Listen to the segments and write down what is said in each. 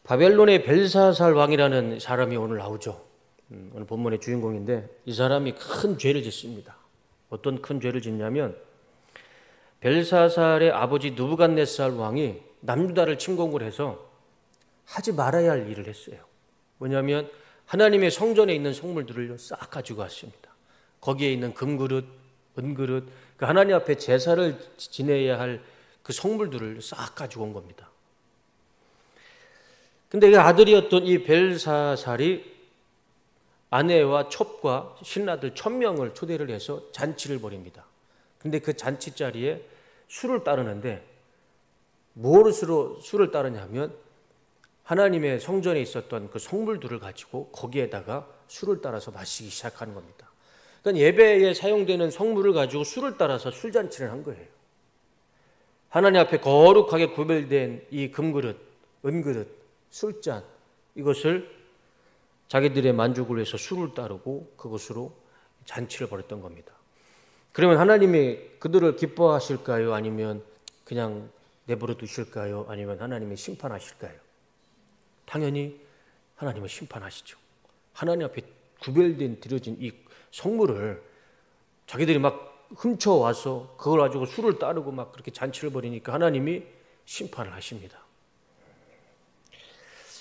바벨론의 벨사살 왕이라는 사람이 오늘 나오죠. 오늘 본문의 주인공인데 이 사람이 큰 죄를 짓습니다. 어떤 큰 죄를 짓냐면 벨사살의 아버지 느부갓네살 왕이 남유다를 침공을 해서 하지 말아야 할 일을 했어요. 뭐냐면 하나님의 성전에 있는 성물들을 싹 가지고 왔습니다. 거기에 있는 금그릇, 은그릇, 그 하나님 앞에 제사를 지내야 할 그 성물들을 싹 가지고 온 겁니다. 근데 그 아들이었던 이 벨사살이 아내와 첩과 신하들 1000명을 초대를 해서 잔치를 벌입니다. 근데 그 잔치 자리에 술을 따르는데 무엇으로 술을 따르냐면 하나님의 성전에 있었던 그 성물들을 가지고 거기에다가 술을 따라서 마시기 시작하는 겁니다. 그러니까 예배에 사용되는 성물을 가지고 술을 따라서 술잔치를 한 거예요. 하나님 앞에 거룩하게 구별된 이 금그릇, 은그릇, 술잔, 이것을 자기들의 만족을 위해서 술을 따르고 그것으로 잔치를 벌였던 겁니다. 그러면 하나님이 그들을 기뻐하실까요? 아니면 그냥 내버려 두실까요? 아니면 하나님이 심판하실까요? 당연히 하나님은 심판하시죠. 하나님 앞에 구별된 드려진 이 성물을 자기들이 막 훔쳐와서 그걸 가지고 술을 따르고 막 그렇게 잔치를 벌이니까 하나님이 심판을 하십니다.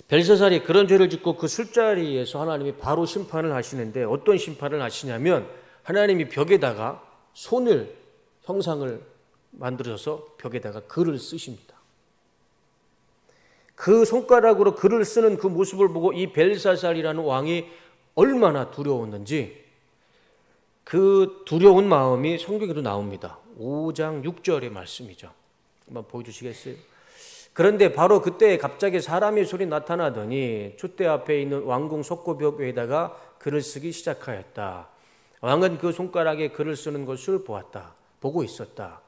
벨사살이 그런 죄를 짓고 그 술자리에서 하나님이 바로 심판을 하시는데 어떤 심판을 하시냐면 하나님이 벽에다가 손을 형상을 만들어서 벽에다가 글을 쓰십니다. 그 손가락으로 글을 쓰는 그 모습을 보고 이 벨사살이라는 왕이 얼마나 두려웠는지 그 두려운 마음이 성경에도 나옵니다. 5장 6절의 말씀이죠. 한번 보여주시겠어요? 그런데 바로 그때 갑자기 사람의 소리 나타나더니 촛대 앞에 있는 왕궁 석고벽 위에다가 글을 쓰기 시작하였다. 왕은 그 손가락에 글을 쓰는 것을 보고 있었다.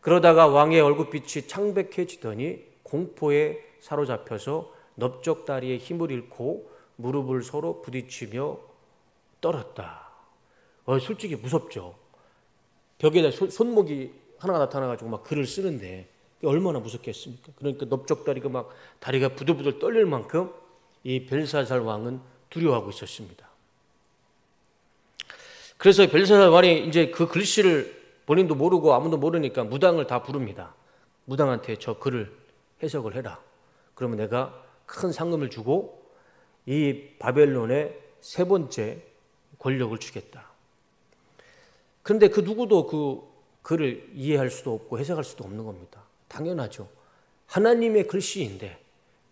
그러다가 왕의 얼굴빛이 창백해지더니 공포에 사로잡혀서 넓적다리에 힘을 잃고 무릎을 서로 부딪히며 떨었다. 솔직히 무섭죠. 벽에다 손목이 하나가 나타나가지고 막 글을 쓰는데 얼마나 무섭겠습니까? 그러니까 넓적다리가 막 다리가 부들부들 떨릴 만큼 이 벨사살 왕은 두려워하고 있었습니다. 그래서 벨사살 왕이 이제 그 글씨를 본인도 모르고 아무도 모르니까 무당을 다 부릅니다. 무당한테 저 글을 해석을 해라. 그러면 내가 큰 상금을 주고 이 바벨론의 세 번째 권력을 주겠다. 그런데 그 누구도 그 글을 이해할 수도 없고 해석할 수도 없는 겁니다. 당연하죠. 하나님의 글씨인데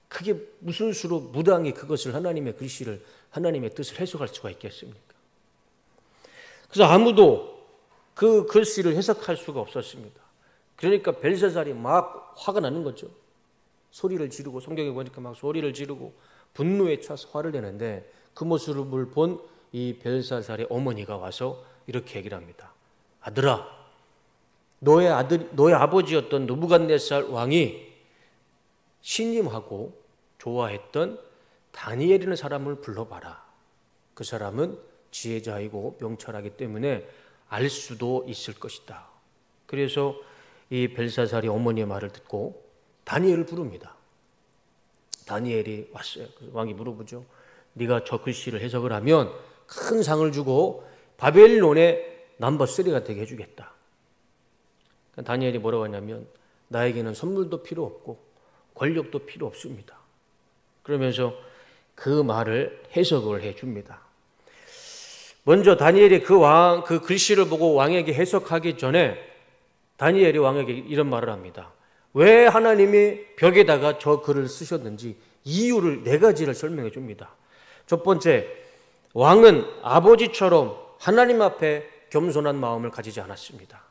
그게 무슨 수로 무당이 그것을 하나님의 글씨를 하나님의 뜻을 해석할 수가 있겠습니까? 그래서 아무도 그 글씨를 해석할 수가 없었습니다. 그러니까 벨사살이 막 화가 나는 거죠. 소리를 지르고 성경에 보니까 막 소리를 지르고 분노에 차서 화를 내는데 그 모습을 본 이 벨사살의 어머니가 와서 이렇게 얘기를 합니다. 아들아, 너의 아버지였던 느부갓네살 왕이 신임하고 좋아했던 다니엘이라는 사람을 불러봐라. 그 사람은 지혜자이고 명철하기 때문에 알 수도 있을 것이다. 그래서 이 벨사살이 어머니의 말을 듣고 다니엘을 부릅니다. 다니엘이 왔어요. 그래서 왕이 물어보죠. 네가 저 글씨를 해석을 하면 큰 상을 주고 바벨론의 넘버 3가 되게 해주겠다. 다니엘이 뭐라고 하냐면 나에게는 선물도 필요 없고 권력도 필요 없습니다. 그러면서 그 말을 해석을 해줍니다. 먼저 다니엘이 그 글씨를 보고 왕에게 해석하기 전에 다니엘이 왕에게 이런 말을 합니다. 왜 하나님이 벽에다가 저 글을 쓰셨는지 이유를 4가지를 설명해 줍니다. 첫 번째, 왕은 아버지처럼 하나님 앞에 겸손한 마음을 가지지 않았습니다.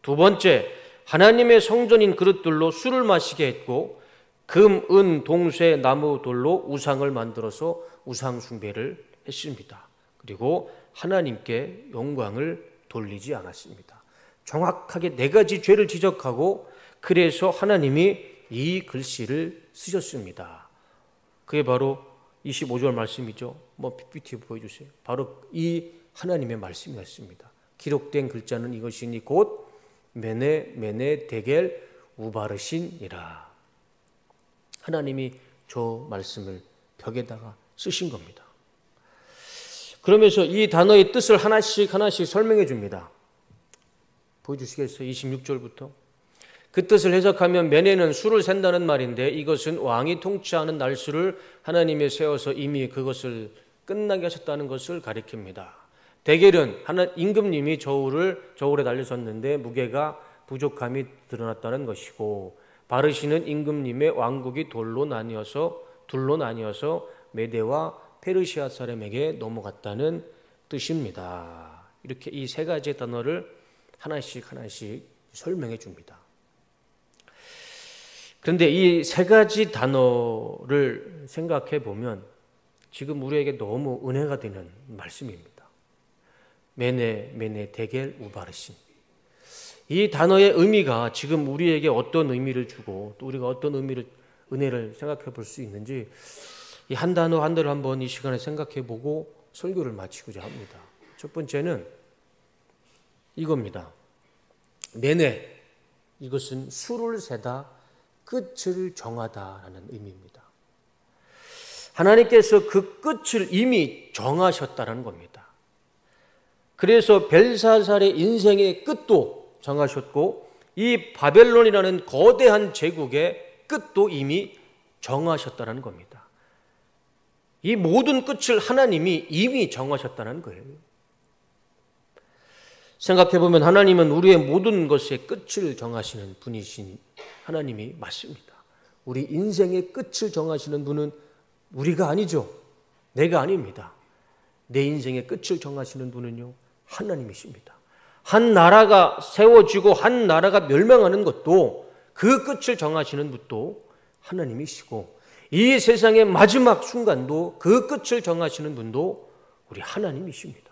두 번째, 하나님의 성전인 그릇들로 술을 마시게 했고 금, 은, 동쇠, 나무, 돌로 우상을 만들어서 우상 숭배를 했습니다. 그리고 하나님께 영광을 돌리지 않았습니다. 정확하게 4가지 죄를 지적하고 그래서 하나님이 이 글씨를 쓰셨습니다. 그게 바로 25절 말씀이죠. PPT 보여주세요. 바로 이 하나님의 말씀이었습니다. 기록된 글자는 이것이니 곧 메네 데겔 우바르신이라. 하나님이 저 말씀을 벽에다가 쓰신 겁니다. 그러면서 이 단어의 뜻을 하나씩 설명해 줍니다. 보여주시겠어요? 26절부터. 그 뜻을 해석하면 메네는 수를 센다는 말인데 이것은 왕이 통치하는 날수를 하나님이 세워서 이미 그것을 끝나게 하셨다는 것을 가리킵니다. 대겔은 임금님이 저울에 달려섰는데 무게가 부족함이 드러났다는 것이고, 바르시는 임금님의 왕국이 둘로 나뉘어서 메대와 페르시아 사람에게 넘어갔다는 뜻입니다. 이렇게 이 세 가지 단어를 하나씩 설명해 줍니다. 그런데 이 세 가지 단어를 생각해 보면 지금 우리에게 너무 은혜가 되는 말씀입니다. 메네, 대겔, 우바르신. 이 단어의 의미가 지금 우리에게 어떤 의미를 주고 또 우리가 어떤 은혜를 생각해 볼 수 있는지 이 한 단어 한 단어를 한번 이 시간에 생각해 보고 설교를 마치고자 합니다. 첫 번째는 이겁니다. 메네, 이것은 수를 세다, 끝을 정하다라는 의미입니다. 하나님께서 그 끝을 이미 정하셨다는 겁니다. 그래서 벨사살의 인생의 끝도 정하셨고 이 바벨론이라는 거대한 제국의 끝도 이미 정하셨다는 겁니다. 이 모든 끝을 하나님이 이미 정하셨다는 거예요. 생각해보면 하나님은 우리의 모든 것의 끝을 정하시는 분이신 하나님이 맞습니다. 우리 인생의 끝을 정하시는 분은 우리가 아니죠. 내가 아닙니다. 내 인생의 끝을 정하시는 분은요, 하나님이십니다. 한 나라가 세워지고 한 나라가 멸망하는 것도 그 끝을 정하시는 분도 하나님이시고, 이 세상의 마지막 순간도 그 끝을 정하시는 분도 우리 하나님이십니다.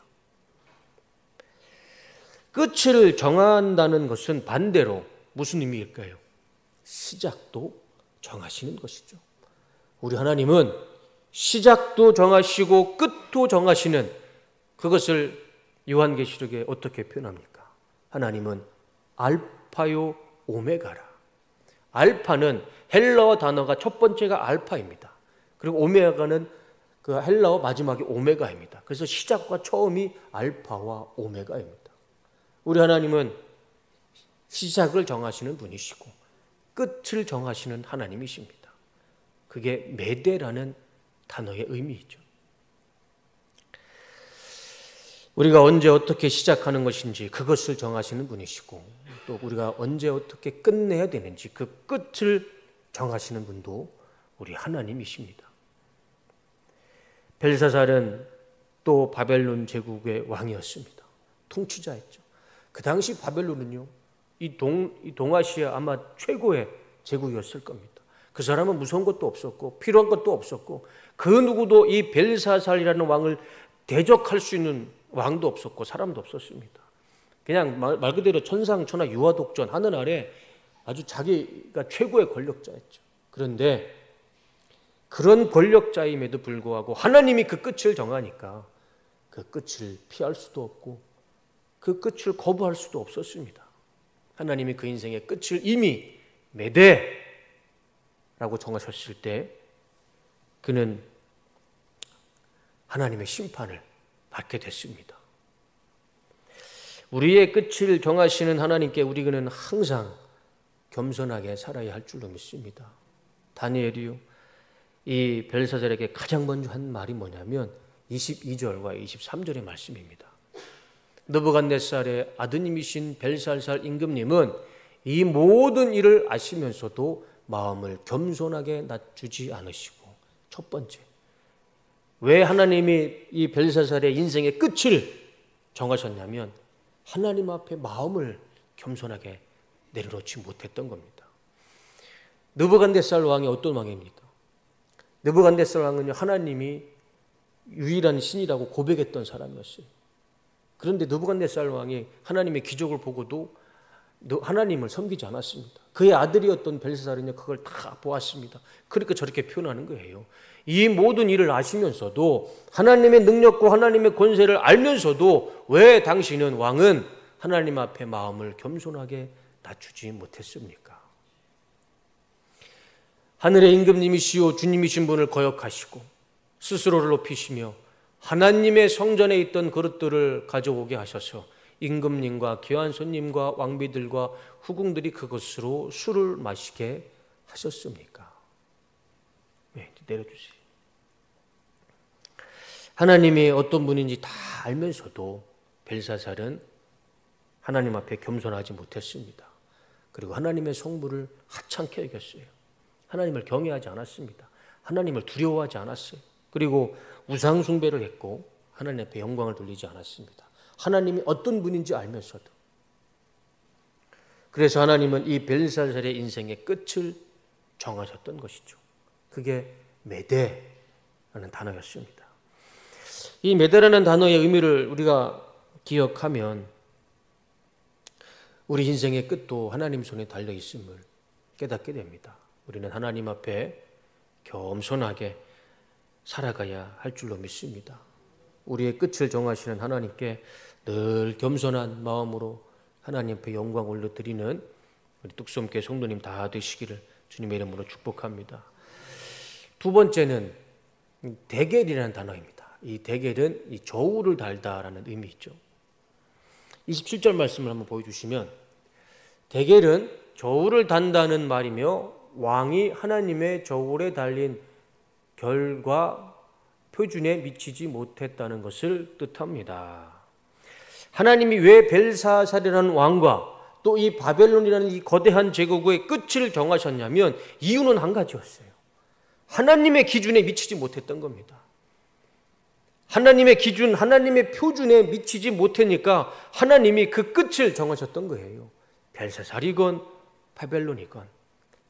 끝을 정한다는 것은 반대로 무슨 의미일까요? 시작도 정하시는 것이죠. 우리 하나님은 시작도 정하시고 끝도 정하시는, 그것을 요한계시록에 어떻게 표현합니까? 하나님은 알파요 오메가라. 알파는 헬라어 단어가 첫 번째가 알파입니다. 그리고 오메가는 그 헬라어 마지막이 오메가입니다. 그래서 시작과 처음이 알파와 오메가입니다. 우리 하나님은 시작을 정하시는 분이시고 끝을 정하시는 하나님이십니다. 그게 메대라는 단어의 의미이죠. 우리가 언제 어떻게 시작하는 것인지 그것을 정하시는 분이시고, 또 우리가 언제 어떻게 끝내야 되는지 그 끝을 정하시는 분도 우리 하나님이십니다. 벨사살은 또 바벨론 제국의 왕이었습니다. 통치자였죠. 그 당시 바벨론은요, 이 동아시아 아마 최고의 제국이었을 겁니다. 그 사람은 무서운 것도 없었고 필요한 것도 없었고 그 누구도 이 벨사살이라는 왕을 대적할 수 있는 왕도 없었고 사람도 없었습니다. 그냥 말 그대로 천상천하 유아독전 하늘 아래 아주 자기가 최고의 권력자였죠. 그런데 그런 권력자임에도 불구하고 하나님이 그 끝을 정하니까 그 끝을 피할 수도 없고 그 끝을 거부할 수도 없었습니다. 하나님이 그 인생의 끝을 이미 메대라고 정하셨을 때 그는 하나님의 심판을 받게 됐습니다. 우리의 끝을 정하시는 하나님께 우리는 항상 겸손하게 살아야 할 줄로 믿습니다. 다니엘이요, 이 벨사살에게 가장 먼저 한 말이 뭐냐면 22절과 23절의 말씀입니다. 느부갓네살의 아드님이신 벨사살 임금님은 이 모든 일을 아시면서도 마음을 겸손하게 낮추지 않으시고, 첫 번째, 왜 하나님이 이 벨사살의 인생의 끝을 정하셨냐면 하나님 앞에 마음을 겸손하게 내려놓지 못했던 겁니다. 느부갓네살 왕이 어떤 왕입니까? 느부갓네살 왕은요, 하나님이 유일한 신이라고 고백했던 사람이었어요. 그런데 느부갓네살 왕이 하나님의 기적을 보고도 하나님을 섬기지 않았습니다. 그의 아들이었던 벨사살은요, 그걸 다 보았습니다. 그러니까 저렇게 표현하는 거예요. 이 모든 일을 아시면서도, 하나님의 능력과 하나님의 권세를 알면서도 왜 당신은 왕은 하나님 앞에 마음을 겸손하게 낮추지 못했습니까? 하늘의 임금님이시오 주님이신 분을 거역하시고 스스로를 높이시며 하나님의 성전에 있던 그릇들을 가져오게 하셔서 임금님과 귀한 손님과 왕비들과 후궁들이 그것으로 술을 마시게 하셨습니까? 네, 내려주세요. 하나님이 어떤 분인지 다 알면서도 벨사살은 하나님 앞에 겸손하지 못했습니다. 그리고 하나님의 성물을 하찮게 여겼어요. 하나님을 경외하지 않았습니다. 하나님을 두려워하지 않았어요. 그리고 우상 숭배를 했고 하나님 앞에 영광을 돌리지 않았습니다. 하나님이 어떤 분인지 알면서도. 그래서 하나님은 이 벨사살의 인생의 끝을 정하셨던 것이죠. 그게 메대라는 단어였습니다. 이 메대라는 단어의 의미를 우리가 기억하면 우리 인생의 끝도 하나님 손에 달려 있음을 깨닫게 됩니다. 우리는 하나님 앞에 겸손하게 살아가야 할 줄로 믿습니다. 우리의 끝을 정하시는 하나님께 늘 겸손한 마음으로 하나님 앞에 영광 올려드리는 우리 뚝섬교회 성도님 다 되시기를 주님의 이름으로 축복합니다. 두 번째는 대겔이라는 단어입니다. 이 대겔은 이 저울을 달다라는 의미있죠. 27절 말씀을 한번 보여주시면 대겔은 저울을 단다는 말이며 왕이 하나님의 저울에 달린 결과 표준에 미치지 못했다는 것을 뜻합니다. 하나님이 왜 벨사살이라는 왕과 또 이 바벨론이라는 이 거대한 제국의 끝을 정하셨냐면 이유는 한 가지였어요. 하나님의 기준에 미치지 못했던 겁니다. 하나님의 기준, 하나님의 표준에 미치지 못하니까 하나님이 그 끝을 정하셨던 거예요. 벨사살이건 바벨론이건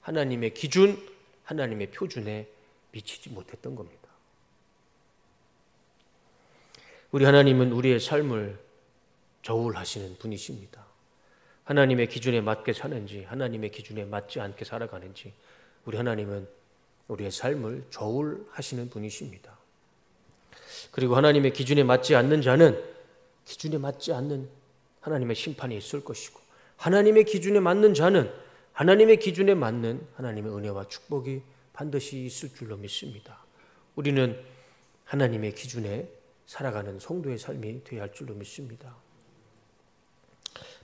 하나님의 기준, 하나님의 표준에 미치지 못했던 겁니다. 우리 하나님은 우리의 삶을 저울하시는 분이십니다. 하나님의 기준에 맞게 사는지 하나님의 기준에 맞지 않게 살아가는지 우리 하나님은 우리의 삶을 저울하시는 분이십니다. 그리고 하나님의 기준에 맞지 않는 자는 기준에 맞지 않는 하나님의 심판이 있을 것이고 하나님의 기준에 맞는 자는 하나님의 기준에 맞는 하나님의 은혜와 축복이 반드시 있을 줄로 믿습니다. 우리는 하나님의 기준에 살아가는 성도의 삶이 되어야 할 줄로 믿습니다.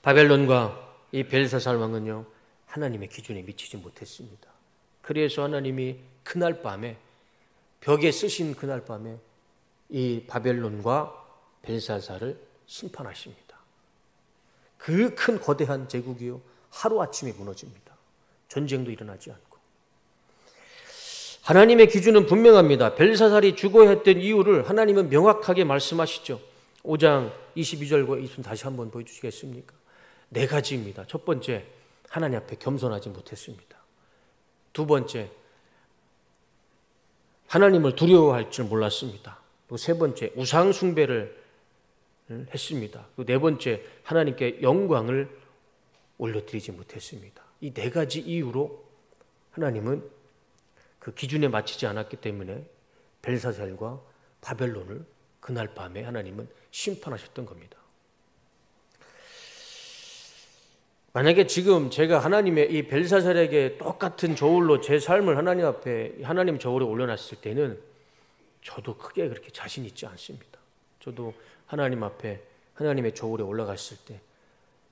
바벨론과 이 벨사살 왕은요 하나님의 기준에 미치지 못했습니다. 그래서 하나님이 그날 밤에 벽에 쓰신 그날 밤에 이 바벨론과 벨사살을 심판하십니다. 그 큰 거대한 제국이요 하루아침에 무너집니다. 전쟁도 일어나지 않고. 하나님의 기준은 분명합니다. 벨사살이 죽어야 했던 이유를 하나님은 명확하게 말씀하시죠. 5장 22절과 20절 다시 한번 보여주시겠습니까? 네 가지입니다. 첫 번째, 하나님 앞에 겸손하지 못했습니다. 두 번째, 하나님을 두려워할 줄 몰랐습니다. 또 세 번째, 우상 숭배를 했습니다. 또 네 번째, 하나님께 영광을 올려드리지 못했습니다. 이 네 가지 이유로 하나님은 그 기준에 맞추지 않았기 때문에 벨사살과 바벨론을 그날 밤에 하나님은 심판하셨던 겁니다. 만약에 지금 제가 하나님의 이 벨사살에게 똑같은 저울로 제 삶을 하나님 앞에 하나님 저울에 올려놨을 때는 저도 크게 그렇게 자신 있지 않습니다. 저도 하나님 앞에 하나님의 저울에 올라갔을 때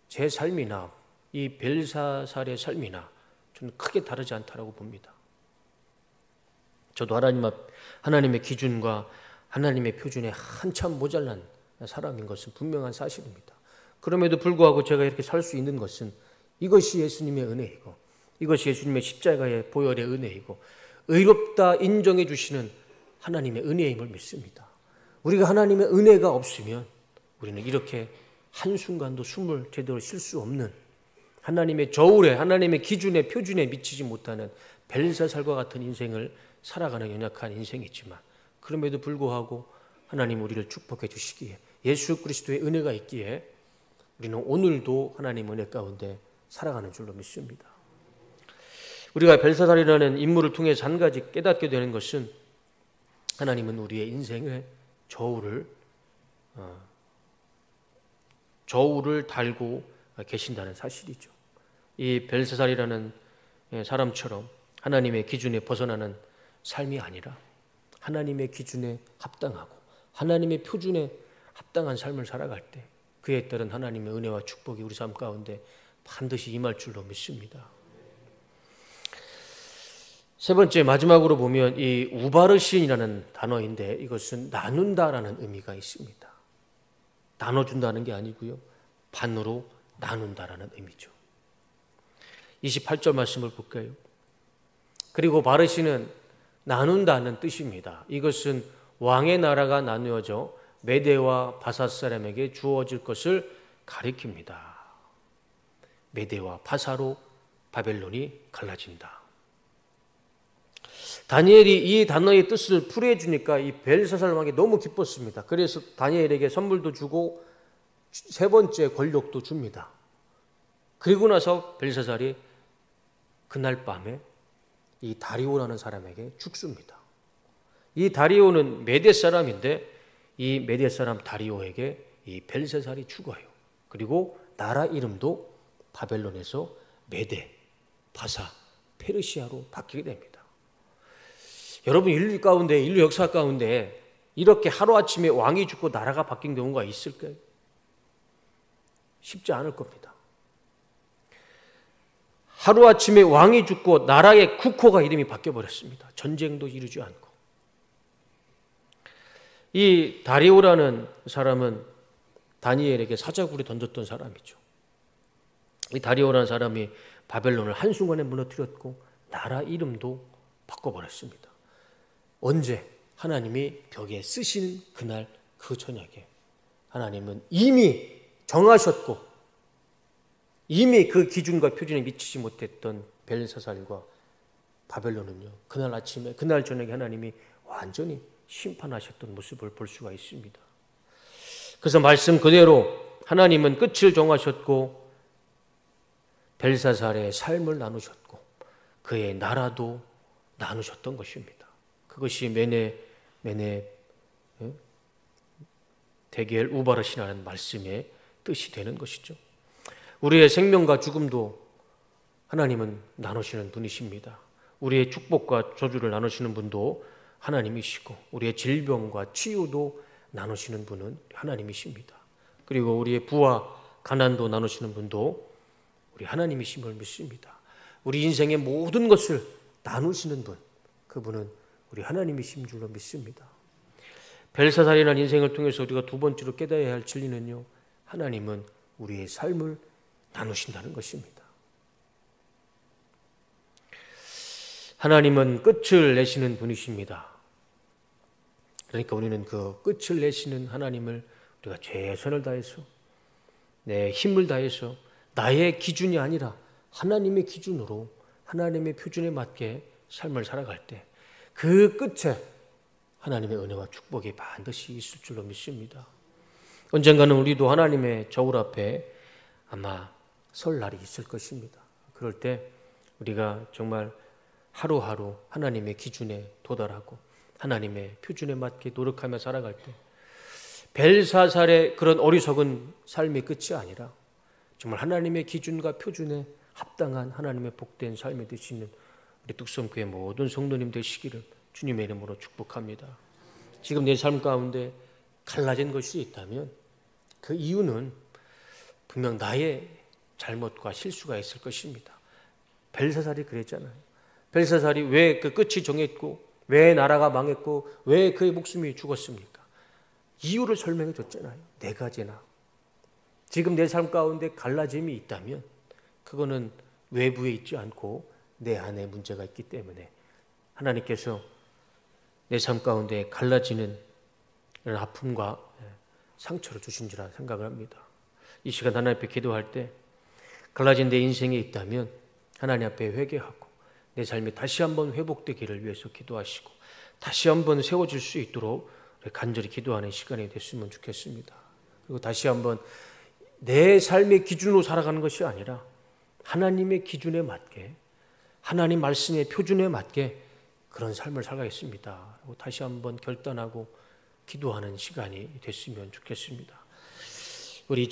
제 삶이나 이 벨사살의 삶이나 저는 크게 다르지 않다라고 봅니다. 저도 하나님의 기준과 하나님의 표준에 한참 모자란 사람인 것은 분명한 사실입니다. 그럼에도 불구하고 제가 이렇게 살 수 있는 것은 이것이 예수님의 은혜이고 이것이 예수님의 십자가의 보혈의 은혜이고 의롭다 인정해 주시는 하나님의 은혜임을 믿습니다. 우리가 하나님의 은혜가 없으면 우리는 이렇게 한순간도 숨을 제대로 쉴 수 없는 하나님의 저울에 하나님의 기준에 표준에 미치지 못하는 벨사살과 같은 인생을 살아가는 연약한 인생이지만 그럼에도 불구하고 하나님 우리를 축복해 주시기에 예수 그리스도의 은혜가 있기에 우리는 오늘도 하나님 은혜 가운데 살아가는 줄로 믿습니다. 우리가 벨사살이라는 인물을 통해서 한 가지 깨닫게 되는 것은 하나님은 우리의 인생의 저울을 달고 계신다는 사실이죠. 이 벨사살이라는 사람처럼 하나님의 기준에 벗어나는 삶이 아니라 하나님의 기준에 합당하고 하나님의 표준에 합당한 삶을 살아갈 때 그에 따른 하나님의 은혜와 축복이 우리 삶 가운데 반드시 임할 줄로 믿습니다. 세 번째, 마지막으로 보면 이 우바르신이라는 단어인데 이것은 나눈다라는 의미가 있습니다. 나눠준다는 게 아니고요, 반으로 나눈다라는 의미죠. 28절 말씀을 볼까요? 그리고 바르신은 나눈다는 뜻입니다. 이것은 왕의 나라가 나누어져 메대와 바사 사람에게 주어질 것을 가리킵니다. 메대와 바사로 바벨론이 갈라진다. 다니엘이 이 단어의 뜻을 풀이해 주니까 이 벨사살 왕이 너무 기뻤습니다. 그래서 다니엘에게 선물도 주고 세 번째 권력도 줍니다. 그리고 나서 벨사살이 그날 밤에 이 다리오라는 사람에게 죽습니다. 이 다리오는 메대 사람인데 이 메대 사람 다리오에게 이 벨사살이 죽어요. 그리고 나라 이름도 바벨론에서 메대, 바사, 페르시아로 바뀌게 됩니다. 여러분, 인류 역사 가운데 이렇게 하루아침에 왕이 죽고 나라가 바뀐 경우가 있을까요? 쉽지 않을 겁니다. 하루아침에 왕이 죽고 나라의 국호가 이름이 바뀌어버렸습니다. 전쟁도 이루지 않고. 이 다리오라는 사람은 다니엘에게 사자굴에 던졌던 사람이죠. 이 다리오라는 사람이 바벨론을 한순간에 무너뜨렸고 나라 이름도 바꿔버렸습니다. 언제? 하나님이 벽에 쓰신 그날 그 저녁에 하나님은 이미 정하셨고 이미 그 기준과 표준에 미치지 못했던 벨사살과 바벨론은요, 그날 아침에 그날 저녁에 하나님이 완전히 심판하셨던 모습을 볼 수가 있습니다. 그래서 말씀 그대로 하나님은 끝을 정하셨고 벨사살의 삶을 나누셨고 그의 나라도 나누셨던 것입니다. 그것이 메네 데겔 우바르시라는 말씀의 뜻이 되는 것이죠. 우리의 생명과 죽음도 하나님은 나누시는 분이십니다. 우리의 축복과 저주를 나누시는 분도 하나님이시고 우리의 질병과 치유도 나누시는 분은 하나님이십니다. 그리고 우리의 부와 가난도 나누시는 분도 우리 하나님이심을 믿습니다. 우리 인생의 모든 것을 나누시는 분, 그분은 우리 하나님이신 줄로 믿습니다. 벨사살이라는 인생을 통해서 우리가 두 번째로 깨달아야 할 진리는요, 하나님은 우리의 삶을 나누신다는 것입니다. 하나님은 끝을 내시는 분이십니다. 그러니까 우리는 그 끝을 내시는 하나님을 우리가 최선을 다해서 내 힘을 다해서 나의 기준이 아니라 하나님의 기준으로 하나님의 표준에 맞게 삶을 살아갈 때 그 끝에 하나님의 은혜와 축복이 반드시 있을 줄로 믿습니다. 언젠가는 우리도 하나님의 저울 앞에 아마 설 날이 있을 것입니다. 그럴 때 우리가 정말 하루하루 하나님의 기준에 도달하고 하나님의 표준에 맞게 노력하며 살아갈 때 벨사살의 그런 어리석은 삶의 끝이 아니라 정말 하나님의 기준과 표준에 합당한 하나님의 복된 삶이 되시는 우리 뚝섬교회 모든 성도님 되시기를 주님의 이름으로 축복합니다. 지금 내 삶 가운데 갈라진 것이 있다면 그 이유는 분명 나의 잘못과 실수가 있을 것입니다. 벨사살이 그랬잖아요. 벨사살이 왜 그 끝이 정했고 왜 나라가 망했고 왜 그의 목숨이 죽었습니까? 이유를 설명해 줬잖아요. 네 가지나. 지금 내 삶 가운데 갈라짐이 있다면 그거는 외부에 있지 않고 내 안에 문제가 있기 때문에 하나님께서 내 삶 가운데 갈라지는 이런 아픔과 상처를 주신지라 생각을 합니다. 이 시간 하나님 앞에 기도할 때 갈라진 내 인생에 있다면 하나님 앞에 회개하고 내 삶이 다시 한번 회복되기를 위해서 기도하시고 다시 한번 세워질 수 있도록 간절히 기도하는 시간이 됐으면 좋겠습니다. 그리고 다시 한번 내 삶의 기준으로 살아가는 것이 아니라 하나님의 기준에 맞게 하나님 말씀의 표준에 맞게 그런 삶을 살아가겠습니다. 다시 한번 결단하고 기도하는 시간이 됐으면 좋겠습니다. 우리